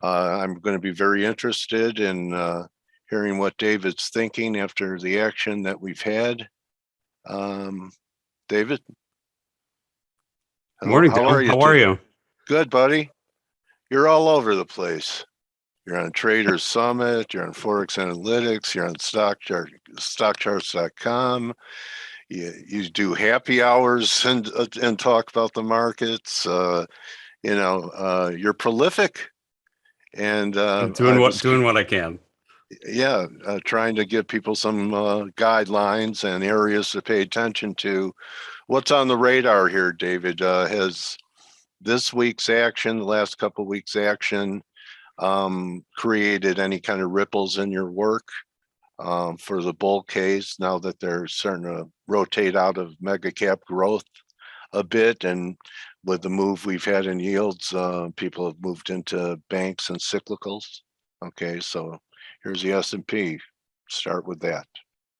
I'm going to be very interested in hearing what David's thinking after the action that we've had. David? Morning, How Dale. are you How are today? you? Good, buddy. You're all over the place. You're on Traders Summit, you're on ForexAnalytix, you're on stockcharts.com. You do happy hours and talk about the markets. You're prolific. And I'm I was, doing what I can. trying to give people some guidelines and areas to pay attention to. What's on the radar here, David? Has this week's action, the last couple of weeks' action, created any kind of ripples in your work for the bull case now that they're starting to rotate out of mega cap growth a bit, and with the move we've had in yields, people have moved into banks and cyclicals? Okay, so here's the S&P. Start with that.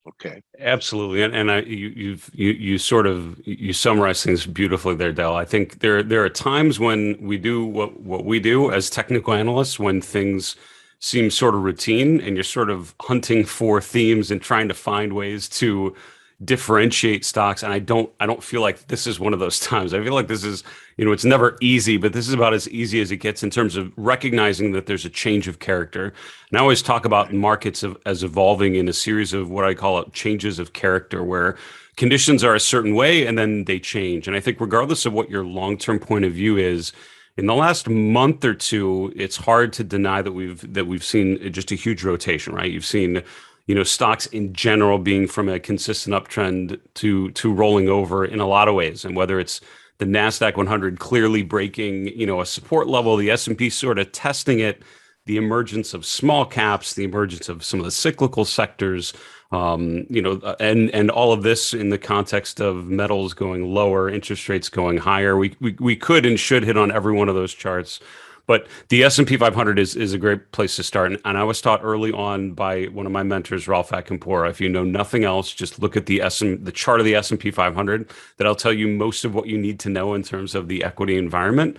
Okay. Absolutely, and you sort of you summarize things beautifully there, Dell. I think there are times when we do what we do as technical analysts when things seem sort of routine, and you're sort of hunting for themes and trying to find ways to differentiate stocks. And I don't feel like this is one of those times. I feel like this is, it's never easy, but this is about as easy as it gets in terms of recognizing that there's a change of character. And I always talk about markets as evolving in a series of what I call it changes of character, where conditions are a certain way and then they change. And I think regardless of what your long-term point of view is, in the last month or two, it's hard to deny that we've seen just a huge rotation, right? You've seen stocks in general being from a consistent uptrend to rolling over in a lot of ways. And whether it's the NASDAQ 100 clearly breaking, a support level, the S&P sort of testing it, the emergence of small caps, the emergence of some of the cyclical sectors, and all of this in the context of metals going lower, interest rates going higher. We could and should hit on every one of those charts. But the S&P 500 is a great place to start. And I was taught early on by one of my mentors, Ralph Acampora, if you know nothing else, just look at the chart of the S&P 500. That'll tell you most of what you need to know in terms of the equity environment.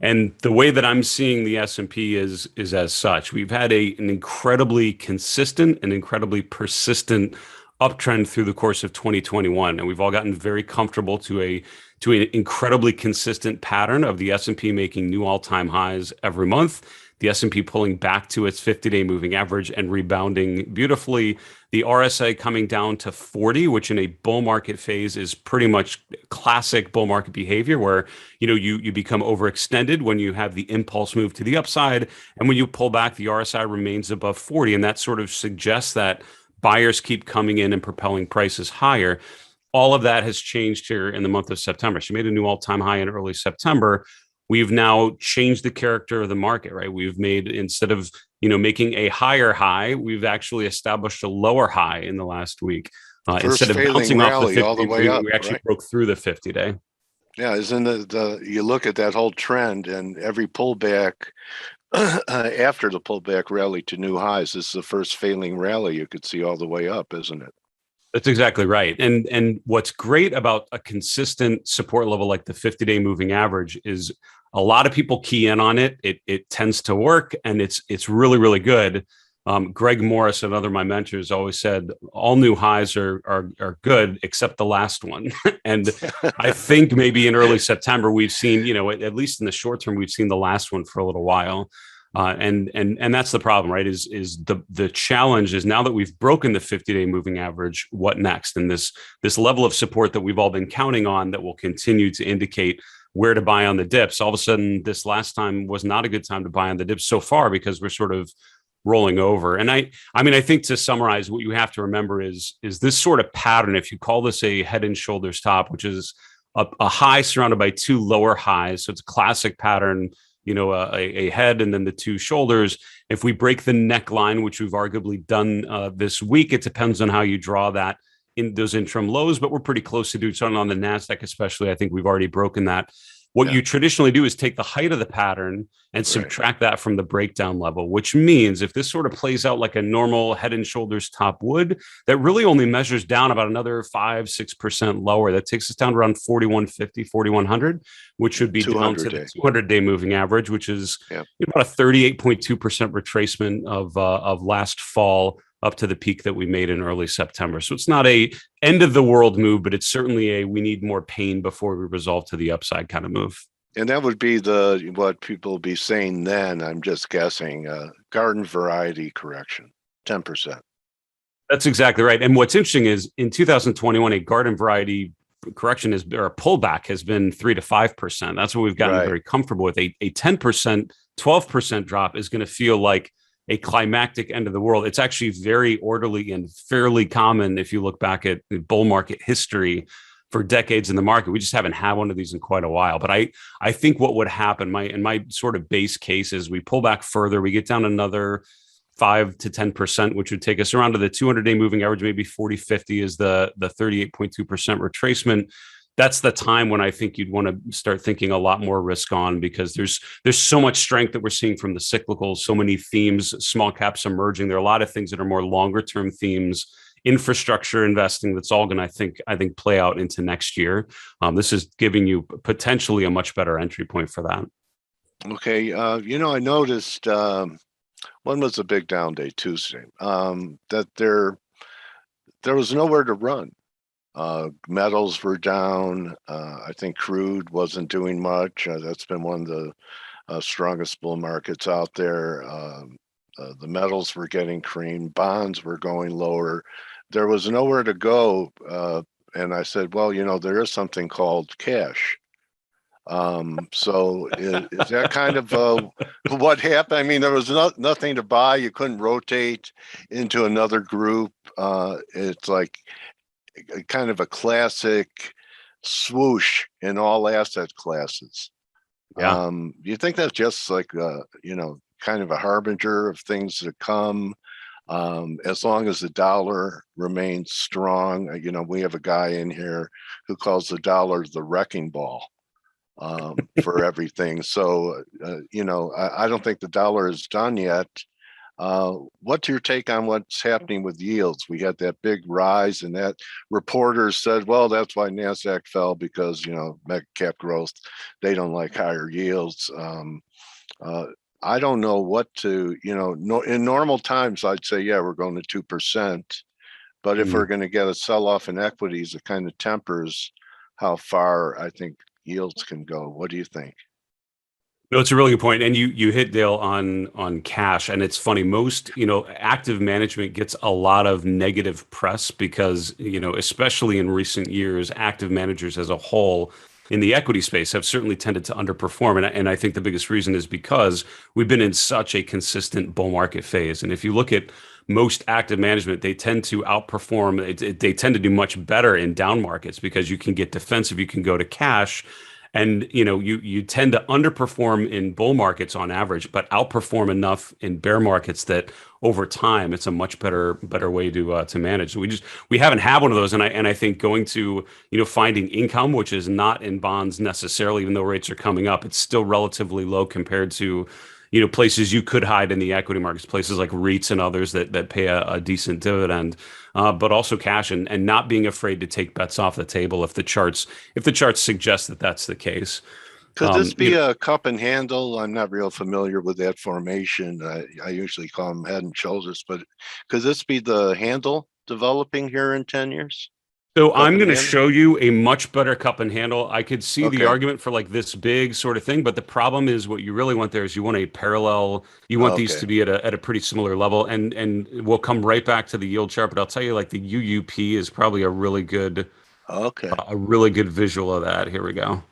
And the way that I'm seeing the S&P is as such. We've had an incredibly consistent and incredibly persistent uptrend through the course of 2021, and we've all gotten very comfortable to an incredibly consistent pattern of the S&P making new all-time highs every month, the S&P pulling back to its 50-day moving average and rebounding beautifully, the RSI coming down to 40, which in a bull market phase is pretty much classic bull market behavior, where you become overextended when you have the impulse move to the upside, and when you pull back, the RSI remains above 40, and that sort of suggests that buyers keep coming in and propelling prices higher. All of that has changed here in the month of September. She made a new all-time high in early September. We've now changed the character of the market, right? We've made, instead of making a higher high, we've actually established a lower high in the last week. Instead of bouncing off the 50, all the way up, we actually right? broke through the 50-day. Yeah, isn't you look at that whole trend, and every pullback after the pullback rally to new highs, this is the first failing rally you could see all the way up, isn't it? That's exactly right. And what's great about a consistent support level like the 50-day moving average is a lot of people key in on it. It tends to work, and it's really, really good. Greg Morris, another of my mentors, always said all new highs are good except the last one. And I think maybe in early September we've seen, at least in the short term, we've seen the last one for a little while. And that's the problem, right? Is the challenge is, now that we've broken the 50-day moving average, what next? And this level of support that we've all been counting on that will continue to indicate where to buy on the dips. All of a sudden, this last time was not a good time to buy on the dips so far, because we're sort of rolling over. And I think to summarize, what you have to remember is this sort of pattern. If you call this a head and shoulders top, which is a high surrounded by two lower highs, so it's a classic pattern. A head and then the two shoulders. If we break the neckline, which we've arguably done this week, it depends on how you draw that in those interim lows, but we're pretty close to doing something on the NASDAQ, especially. I think we've already broken that. What Yeah. you traditionally do is take the height of the pattern and Right. subtract that from the breakdown level, which means if this sort of plays out like a normal head and shoulders top would, that really only measures down about another 5-6% lower. That takes us down to around 4150, 4100, which would be down 200 to the day. 200-day moving average, which is about a 38.2% retracement of last fall up to the peak that we made in early September. So it's not a end of the world move, but it's certainly a we need more pain before we resolve to the upside kind of move. And that would be what people will be saying then, I'm just guessing, garden variety correction, 10%. That's exactly right. And what's interesting is in 2021, a garden variety correction or a pullback has been 3 to 5%. That's what we've gotten very comfortable with. A 10%, 12% drop is going to feel like a climactic end of the world. It's actually very orderly and fairly common if you look back at bull market history for decades in the market. We just haven't had one of these in quite a while. But I think what would happen, my sort of base case is we pull back further, we get down another 5 to 10%, which would take us around to the 200-day moving average. Maybe 40-50 is the 38.2% retracement. That's the time when I think you'd want to start thinking a lot more risk on, because there's so much strength that we're seeing from the cyclicals, so many themes, small caps emerging. There are a lot of things that are more longer term themes, infrastructure investing, that's all going to, I think play out into next year. This is giving you potentially a much better entry point for that. Okay. I noticed one was a big down day, Tuesday, that there was nowhere to run. Metals were down. I think crude wasn't doing much. That's been one of the strongest bull markets out there. The metals were getting creamed. Bonds were going lower. There was nowhere to go. And I said, well, there is something called cash. So is that kind of what happened? I mean, there was nothing to buy. You couldn't rotate into another group. It's like kind of a classic swoosh in all asset classes. Yeah. Do you think that's just like kind of a harbinger of things to come? As long as the dollar remains strong, we have a guy in here who calls the dollar the wrecking ball for everything. So I don't think the dollar is done yet. What's your take on what's happening with yields? We had that big rise, and that reporters said, well, that's why NASDAQ fell, because, mega cap growth, they don't like higher yields. I don't know what to, in normal times, I'd say, yeah, we're going to 2%. But if we're going to get a sell off in equities, it kind of tempers how far I think yields can go. What do you think? No, it's a really good point. And you hit, Dale, on cash. And it's funny, most, active management gets a lot of negative press because, especially in recent years, active managers as a whole in the equity space have certainly tended to underperform. And I think the biggest reason is because we've been in such a consistent bull market phase. And if you look at most active management, they tend to outperform. They tend to do much better in down markets because you can get defensive, you can go to cash. And you tend to underperform in bull markets on average, but outperform enough in bear markets that over time it's a much better way to manage. We haven't had one of those, and I think going to finding income, which is not in bonds necessarily, even though rates are coming up, it's still relatively low compared to places you could hide in the equity markets, places like REITs and others that pay a decent dividend, but also cash and not being afraid to take bets off the table if the charts suggest that that's the case. Could this be a cup and handle? I'm not real familiar with that formation. I usually call them head and shoulders, but could this be the handle developing here in 10 years? So I'm going to show you a much better cup and handle. I could see Okay. the argument for like this big sort of thing, but the problem is what you really want there is you want a parallel. You want these to be at a pretty similar level, and we'll come right back to the yield chart. But I'll tell you, like the UUP is probably a really good visual of that. Here we go.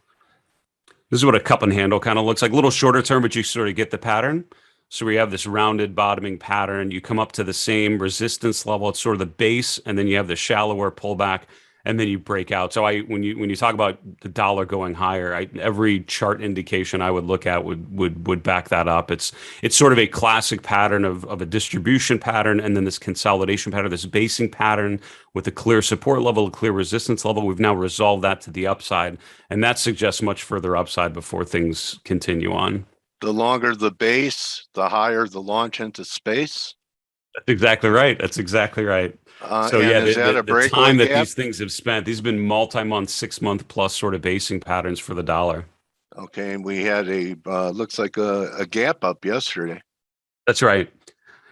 This is what a cup and handle kind of looks like. A little shorter term, but you sort of get the pattern. So we have this rounded bottoming pattern. You come up to the same resistance level. It's sort of the base, and then you have the shallower pullback. and then you break out. So when you talk about the dollar going higher, every chart indication I would look at would back that up. It's sort of a classic pattern of a distribution pattern, and then this consolidation pattern, this basing pattern with a clear support level, a clear resistance level. We've now resolved that to the upside, and that suggests much further upside before things continue on. The longer the base, the higher the launch into space. That's exactly right. That's exactly right. So And yeah, is that a the breakaway time that gap? these things have spent, these have been multi-month, 6-month plus sort of basing patterns for the dollar. Okay, and we had looks like a gap up yesterday. That's right.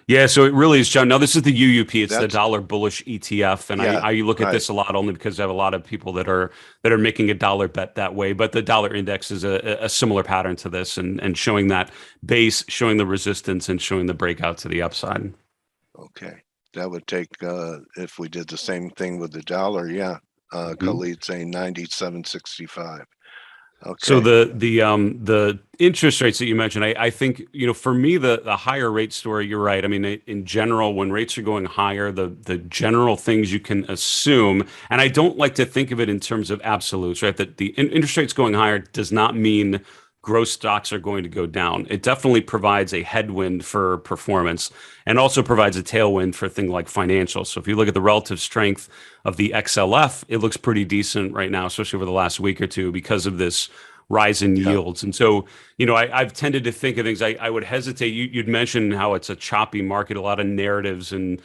Yeah, so it really is, John. Now this is the UUP. It's the That's dollar bullish ETF, and yeah, I look at right. this a lot only because I have a lot of people that are making a dollar bet that way. But the dollar index is a similar pattern to this, and showing that base, showing the resistance, and showing the breakout to the upside. Okay, that would take if we did the same thing with the dollar. Yeah, Mhm. Khalid saying 97.65. So Okay, the interest rates that you mentioned, I think, for me the higher rate story, you're right. I mean, in general, when rates are going higher, the general things you can assume, and I don't like to think of it in terms of absolutes, right? That the interest rates going higher does not mean gross stocks are going to go down. It definitely provides a headwind for performance and also provides a tailwind for things like financials. So if you look at the relative strength of the XLF, it looks pretty decent right now, especially over the last week or two because of this rise in yeah, yields. And so, I've tended to think of things. I would hesitate. You'd mentioned how it's a choppy market, a lot of narratives, and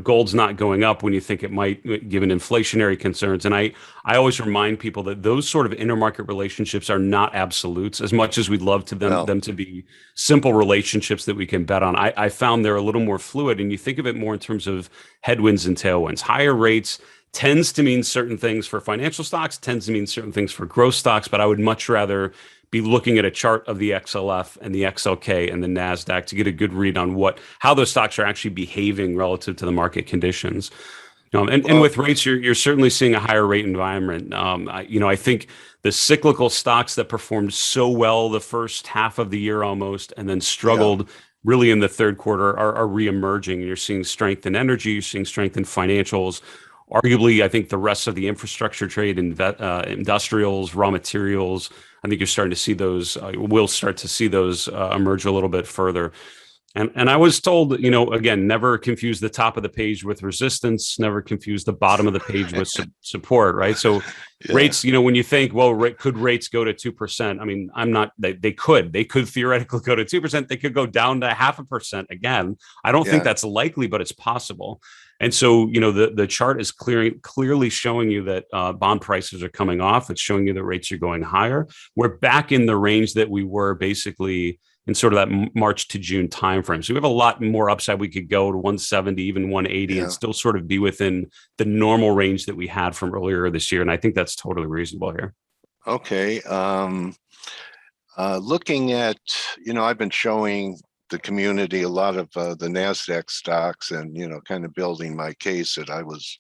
gold's not going up when you think it might, given inflationary concerns. And I always remind people that those sort of intermarket relationships are not absolutes, as much as we'd love to no, them to be simple relationships that we can bet on. I found they're a little more fluid, and you think of it more in terms of headwinds and tailwinds. Higher rates tends to mean certain things for financial stocks, tends to mean certain things for growth stocks, but I would much rather be looking at a chart of the XLF and the XLK and the Nasdaq to get a good read on how those stocks are actually behaving relative to the market conditions. And well, with rates, you're certainly seeing a higher rate environment. I think the cyclical stocks that performed so well the first half of the year almost, and then yeah, struggled really in the third quarter, are reemerging. You're seeing strength in energy, you're seeing strength in financials. Arguably, I think the rest of the infrastructure trade, industrials, raw materials, I think you're starting to see those. We'll start to see those emerge a little bit further. And I was told, again, never confuse the top of the page with resistance, never confuse the bottom of the page with support, right? So yeah, rates, when you think, well, could rates go to 2%? I mean, they could theoretically go to 2%. They could go down to 0.5% again. I don't think yeah. that's likely, but it's possible. And so, the chart is clearly showing you that bond prices are coming off. It's showing you that rates are going higher. We're back in the range that we were basically in sort of that March to June timeframe. So we have a lot more upside. We could go to 170, even 180, and Yeah. still sort of be within the normal range that we had from earlier this year. And I think that's totally reasonable here. Okay. Looking at, I've been showing the community a lot of the NASDAQ stocks and, kind of building my case that I was,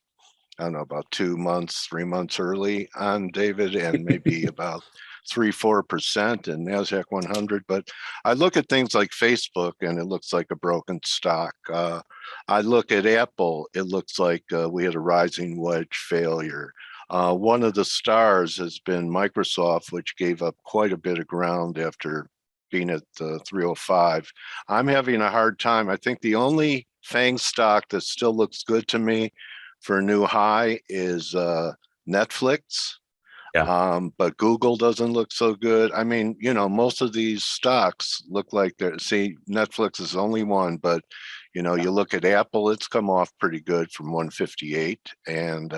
I don't know, about 2 months, 3 months early on, David, and maybe about 3-4% in NASDAQ 100. But I look at things like Facebook and it looks like a broken stock. I look at Apple, it looks like we had a rising wedge failure. One of the stars has been Microsoft, which gave up quite a bit of ground after being at 305. I'm having a hard time. I think the only FANG stock that still looks good to me for a new high is Netflix. Yeah. But Google doesn't look so good. I mean, most of these stocks look like Netflix is only one, but you look at Apple, it's come off pretty good from 158, and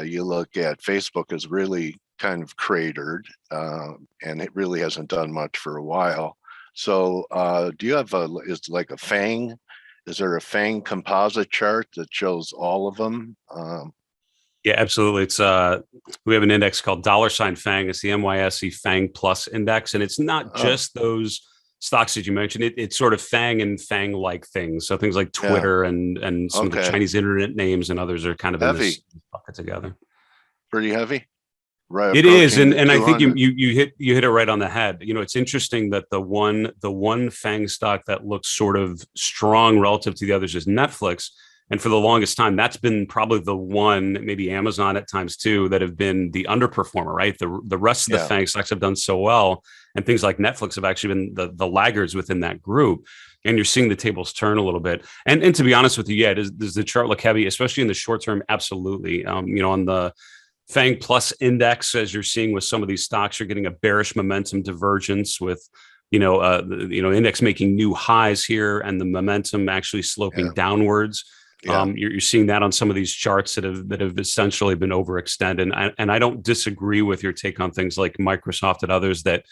you look at Facebook is really kind of cratered, and it really hasn't done much for a while. So do you have is like a FANG? Is there a FANG composite chart that shows all of them? Yeah, absolutely. It's we have an index called $FANG. It's the NYSE FANG Plus Index, and it's not Oh, just those stocks that you mentioned. It's sort of FANG and FANG like things. So things like yeah. Twitter and some of the Okay. Chinese internet names and others are kind of in this Heavy, bucket together. pretty heavy, right? It is, Approaching and the I think you 200. you hit it right on the head. It's interesting that the one FANG stock that looks sort of strong relative to the others is Netflix. And for the longest time, that's been probably the one, maybe Amazon at times too, that have been the underperformer, right? The rest of the Yeah. FANG stocks have done so well. And things like Netflix have actually been the laggards within that group. And you're seeing the tables turn a little bit. And to be honest with you, yeah, does the chart look heavy, especially in the short term? Absolutely. On the FANG Plus index, as you're seeing with some of these stocks, you're getting a bearish momentum divergence with, index making new highs here and the momentum actually sloping downwards. Yeah. You're seeing that on some of these charts that have essentially been overextended. And I don't disagree with your take on things like Microsoft and others that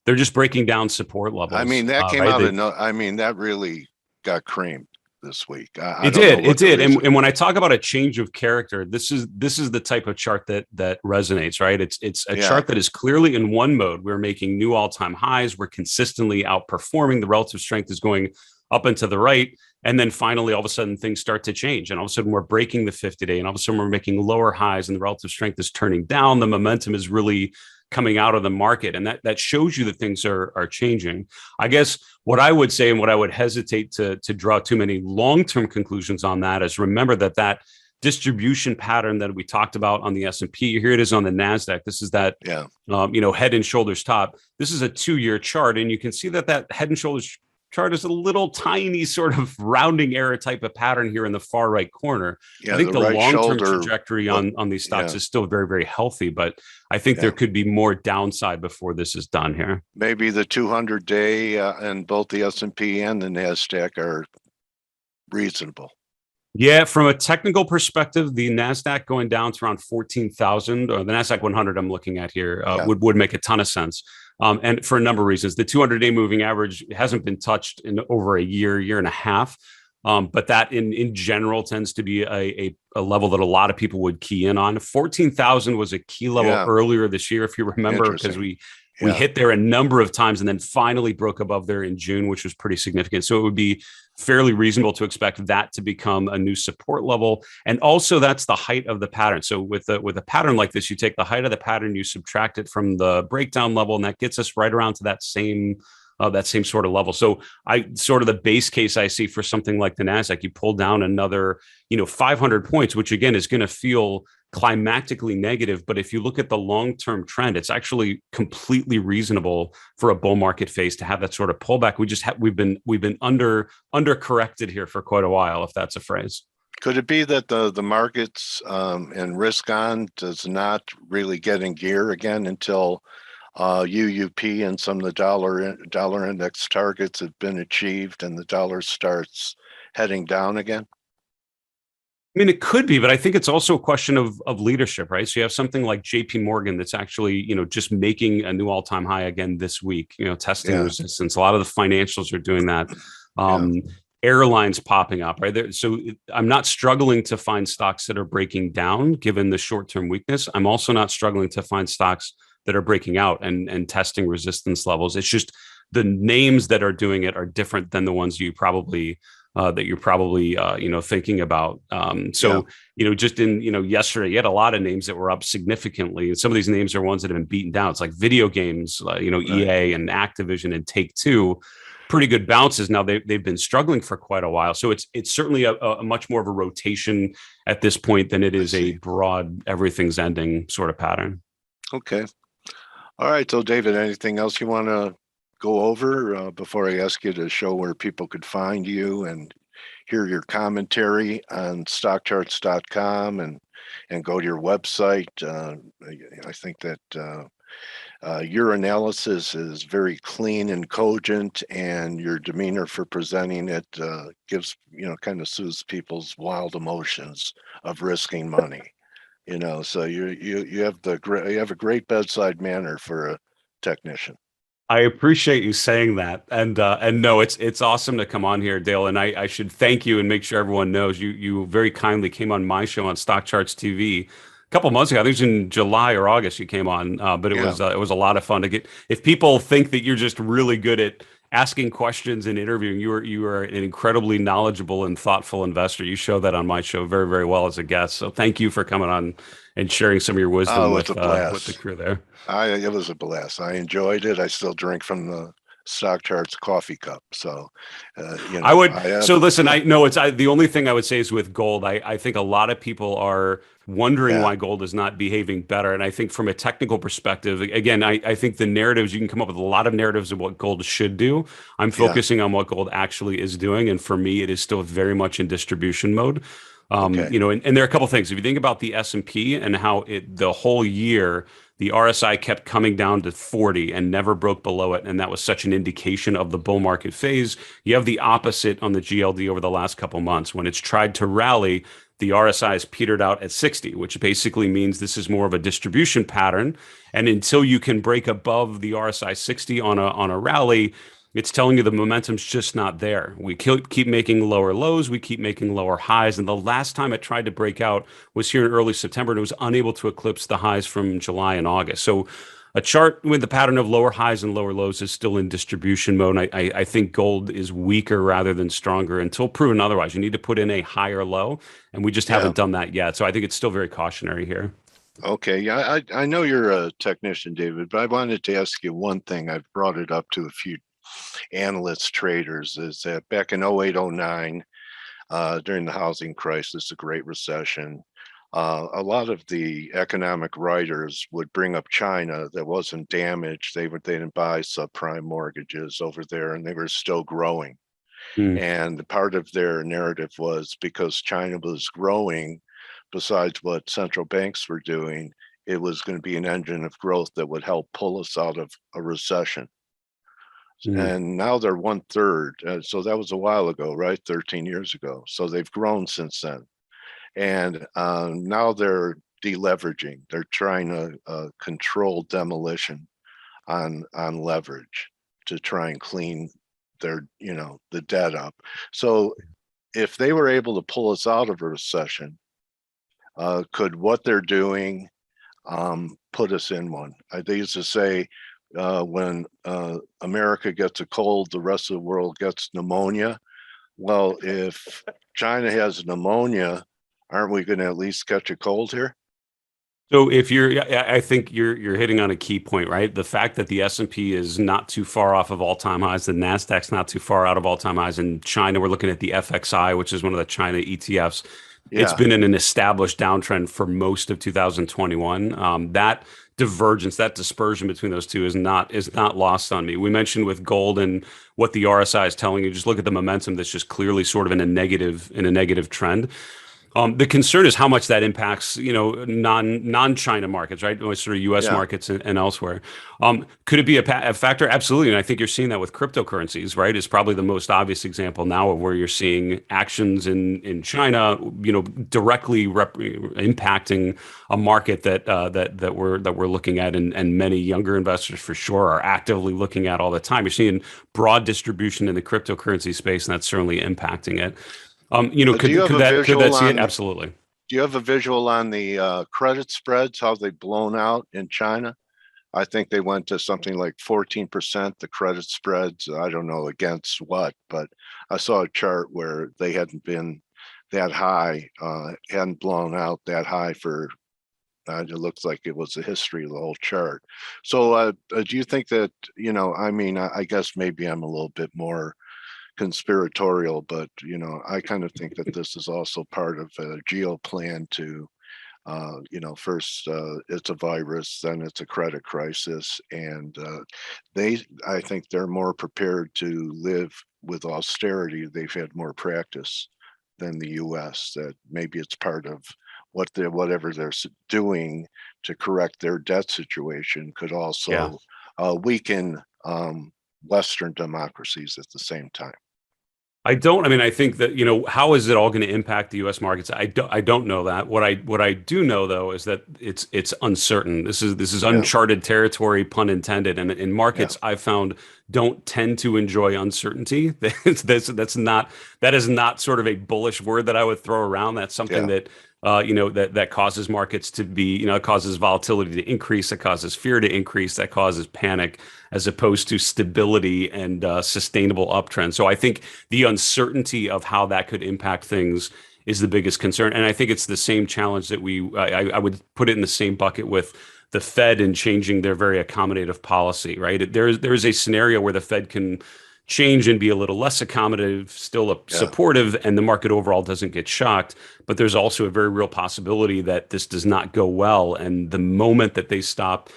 they're just breaking down support levels. I mean, that came right? out that really got creamed this week. I It don't know did. what It the did. reason. And when I talk about a change of character, this is the type of chart that resonates, right? It's a chart that is clearly in one mode. We're making new all-time highs. We're consistently outperforming. The relative strength is going up and to the right. And then finally, all of a sudden, things start to change. And all of a sudden, we're breaking the 50-day. And all of a sudden, we're making lower highs and the relative strength is turning down. The momentum is really coming out of the market. And that shows you that things are changing. I guess what I would say and what I would hesitate to draw too many long-term conclusions on that is remember that distribution pattern that we talked about on the S&P, here it is on the NASDAQ. This is that, head and shoulders top. This is a 2-year chart. And you can see that head and shoulders chart is a little tiny sort of rounding error type of pattern here in the far right corner. I think the right long-term shoulder, trajectory on these stocks is still very, very healthy, but I think there could be more downside before this is done here. Maybe the 200-day and both the S&P and the NASDAQ are reasonable. Yeah, from a technical perspective, the NASDAQ going down to around 14,000, or the NASDAQ 100 I'm looking at here, would make a ton of sense. And for a number of reasons. The 200-day moving average hasn't been touched in over a year and a half. But that in general tends to be a level that a lot of people would key in on. 14,000 was a key level earlier this year, if you remember, because we hit there a number of times and then finally broke above there in June, which was pretty significant. So it would be fairly reasonable to expect that to become a new support level. And also that's the height of the pattern. So with a pattern like this, you take the height of the pattern, you subtract it from the breakdown level, and that gets us right around to that same sort of level. So the base case I see for something like the NASDAQ, you pull down another, 500 points, which again is going to feel climactically negative. But if you look at the long-term trend, it's actually completely reasonable for a bull market phase to have that sort of pullback. We've been under corrected here for quite a while, if that's a phrase. Could it be that the markets and risk on does not really get in gear again until UUP and some of the dollar index targets have been achieved and the dollar starts heading down again? I mean, it could be, but I think it's also a question of leadership, right? So you have something like JP Morgan that's actually, just making a new all-time high again this week, testing resistance. A lot of the financials are doing that. Airlines popping up, right? So I'm not struggling to find stocks that are breaking down given the short-term weakness. I'm also not struggling to find stocks that are breaking out and testing resistance levels. It's just the names that are doing it are different than the ones you're probably thinking about. Just in, yesterday, you had a lot of names that were up significantly. And some of these names are ones that have been beaten down. It's like video games, EA and Activision and Take-Two, pretty good bounces. Now they've been struggling for quite a while. So it's certainly a much more of a rotation at this point than it is a broad everything's ending sort of pattern. Okay. All right. So David, anything else you want to go over before I ask you to show where people could find you and hear your commentary on stockcharts.com and go to your website? I think that your analysis is very clean and cogent, and your demeanor for presenting it gives, kind of soothes people's wild emotions of risking money. So you have a great bedside manner for a technician. I appreciate you saying that, and no, it's awesome to come on here, Dale. And I should thank you and make sure everyone knows you very kindly came on my show on Stock Charts TV a couple months ago. I think it was in July or August you came on, but it was a lot of fun to get. If people think that you're just really good at asking questions and interviewing, you are an incredibly knowledgeable and thoughtful investor. You show that on my show very, very well as a guest. So thank you for coming on and sharing some of your wisdom with the crew there. It was a blast. I enjoyed it. I still drink from stock chart's coffee cup. So, I would. I have, So listen, I know the only thing I would say is with gold, I think a lot of people are wondering yeah, why gold is not behaving better. And I think from a technical perspective, again, I think the narratives, you can come up with a lot of narratives of what gold should do. I'm yeah, focusing on what gold actually is doing. And for me, it is still very much in distribution mode. okay, And there are a couple of things. If you think about the S&P and how the whole year, the RSI kept coming down to 40 and never broke below it. And that was such an indication of the bull market phase. You have the opposite on the GLD over the last couple months. When it's tried to rally, the RSI has petered out at 60, which basically means this is more of a distribution pattern. And until you can break above the RSI 60 on a rally, it's telling you the momentum's just not there. We keep making lower lows, we keep making lower highs, and the last time it tried to break out was here in early September, and it was unable to eclipse the highs from July and August. So a chart with the pattern of lower highs and lower lows is still in distribution mode. I think gold is weaker rather than stronger until proven otherwise. You need to put in a higher low, and we just yeah, haven't done that yet. So I think it's still very cautionary here. okay. Yeah, I know you're a technician, David, but I wanted to ask you one thing. I've brought it up to a few analysts, traders, is that back in 08, 09, during the housing crisis, the Great Recession, a lot of the economic writers would bring up China that wasn't damaged. They didn't buy subprime mortgages over there, and they were still growing. Mm, And part of their narrative was because China was growing, besides what central banks were doing, it was going to be an engine of growth that would help pull us out of a recession. mm, And now they're one third. So that was a while ago, right? 13 years ago. So they've grown since then. And now they're deleveraging. They're trying to control demolition on leverage to try and clean their, the debt up. So if they were able to pull us out of a recession, could what they're doing put us in one? They used to say when America gets a cold, the rest of the world gets pneumonia. Well, if China has pneumonia, aren't we going to at least catch a cold here? So if you're, yeah, I think you're hitting on a key point, right? The fact that the S&P is not too far off of all-time highs, the Nasdaq's not too far out of all-time highs. In China, we're looking at the FXI, which is one of the China ETFs. It's Yeah, been in an established downtrend for most of 2021. That divergence, that dispersion between those two is not lost on me. We mentioned with gold and what the RSI is telling you. Just look at the momentum that's just clearly sort of in a negative trend. The concern is how much that impacts, non-China markets, right? Sort of U.S. yeah, markets and elsewhere. Could it be a factor? Absolutely, and I think you're seeing that with cryptocurrencies, right? Is probably the most obvious example now of where you're seeing actions in China, directly impacting a market that we're looking at, and many younger investors for sure are actively looking at all the time. You're seeing broad distribution in the cryptocurrency space, and that's certainly impacting it. Do you have a Could that visual see it? on? Absolutely. Do you have a visual on the credit spreads? How they've blown out in China? I think they went to something like 14%. The credit spreads. I don't know against what, but I saw a chart where they hadn't been that high, hadn't blown out that high for. It looks like it was the history of the whole chart. So, do you think that I mean, I guess maybe I'm a little bit more conspiratorial, but I kind of think that this is also part of a geo plan to, first it's a virus, then it's a credit crisis, and I think they're more prepared to live with austerity. They've had more practice than the U.S. That maybe it's part of whatever they're doing to correct their debt situation could Yeah. also weaken Western democracies at the same time. I mean, I think that, how is it all going to impact the US markets? I don't know that. What I do know though is that it's uncertain. This is Yeah, uncharted territory, pun intended. And in yeah, markets I've found don't tend to enjoy uncertainty. That is not sort of a bullish word that I would throw around. That's something yeah. that that causes markets to be, it causes volatility to increase, it causes fear to increase, that causes panic, as opposed to stability and sustainable uptrend. So I think the uncertainty of how that could impact things is the biggest concern. And I think it's the same challenge that I would put it in the same bucket with the Fed and changing their very accommodative policy, right? There's a scenario where the Fed can change and be a little less accommodative, still supportive, and the market overall doesn't get shocked. But there's also a very real possibility that this does not go well. And the moment that they stop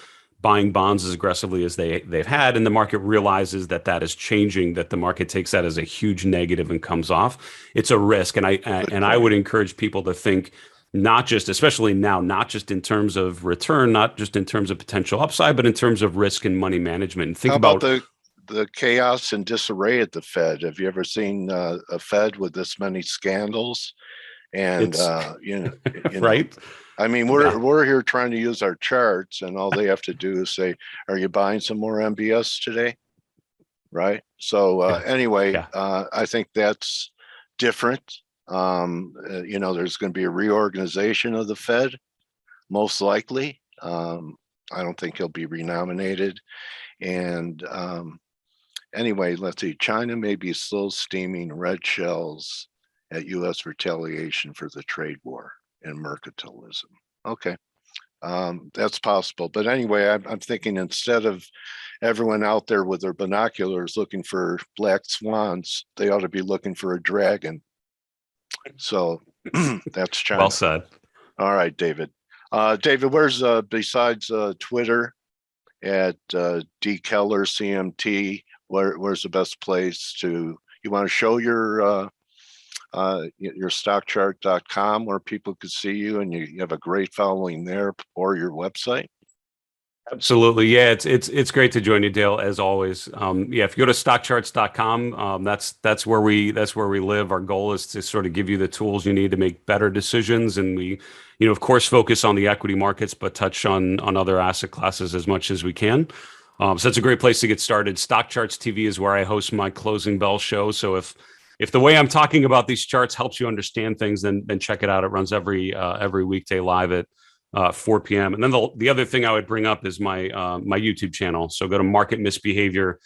buying bonds as aggressively as they've had, and the market realizes that that is changing, that the market takes that as a huge negative and comes off, it's a risk. And I would encourage people to think not just, especially now, not just in terms of return, not just in terms of potential upside, but in terms of risk and money management. And think How about about the chaos and disarray at the Fed? Have you ever seen a Fed with this many scandals? And it's you know, right. I mean, we're here trying to use our charts, and all they have to do is say, "Are you buying some more MBS today?" Right. So anyway, I think that's different. There's going to be a reorganization of the Fed, most likely. I don't think he'll be renominated. And anyway, let's see. China may be still steaming red shells at U.S. retaliation for the trade war and mercantilism. Okay. That's possible. But anyway, I'm thinking instead of everyone out there with their binoculars looking for black swans, they ought to be looking for a dragon. So that's China. Well said. All right, David. David, where's besides Twitter at D Keller CMT? Where's the best place to? You want to show your stockchart.com where people could see you, and you have a great following there, or your website? Absolutely. Yeah, it's great to join you, Dale, as always. If you go to stockcharts.com, that's where we live. Our goal is to sort of give you the tools you need to make better decisions. And we, of course, focus on the equity markets, but touch on other asset classes as much as we can. So that's a great place to get started. Stock Charts TV is where I host my Closing Bell show. So if the way I'm talking about these charts helps you understand things, then check it out. It runs every weekday live at 4 p.m. And then the other thing I would bring up is my YouTube channel. So go to Market Misbehavior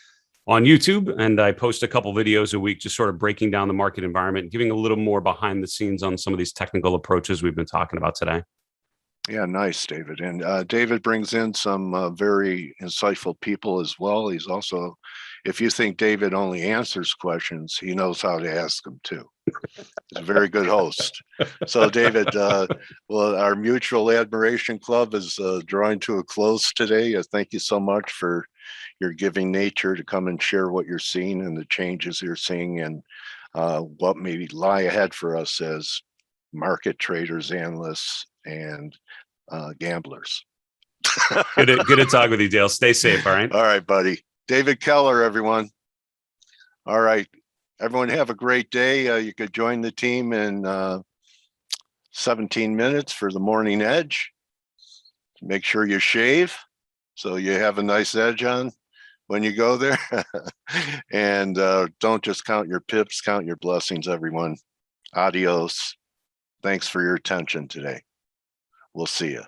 on YouTube, and I post a couple videos a week, just sort of breaking down the market environment, giving a little more behind the scenes on some of these technical approaches we've been talking about today. Yeah, nice, David. And David brings in some very insightful people as well. He's also, if you think David only answers questions, he knows how to ask them too. He's a very good host. So, David, well, our mutual admiration club is drawing to a close today. Thank you so much for your giving nature to come and share what you're seeing and the changes you're seeing, and what may lie ahead for us as market traders, analysts, and gamblers. Good to talk with you, Dale. Stay safe. All right. All right, buddy. David Keller, everyone. All right. Everyone have a great day. You could join the team in 17 minutes for the morning edge. Make sure you shave so you have a nice edge on when you go there. And don't just count your pips, count your blessings, everyone. Adios. Thanks for your attention today. We'll see you.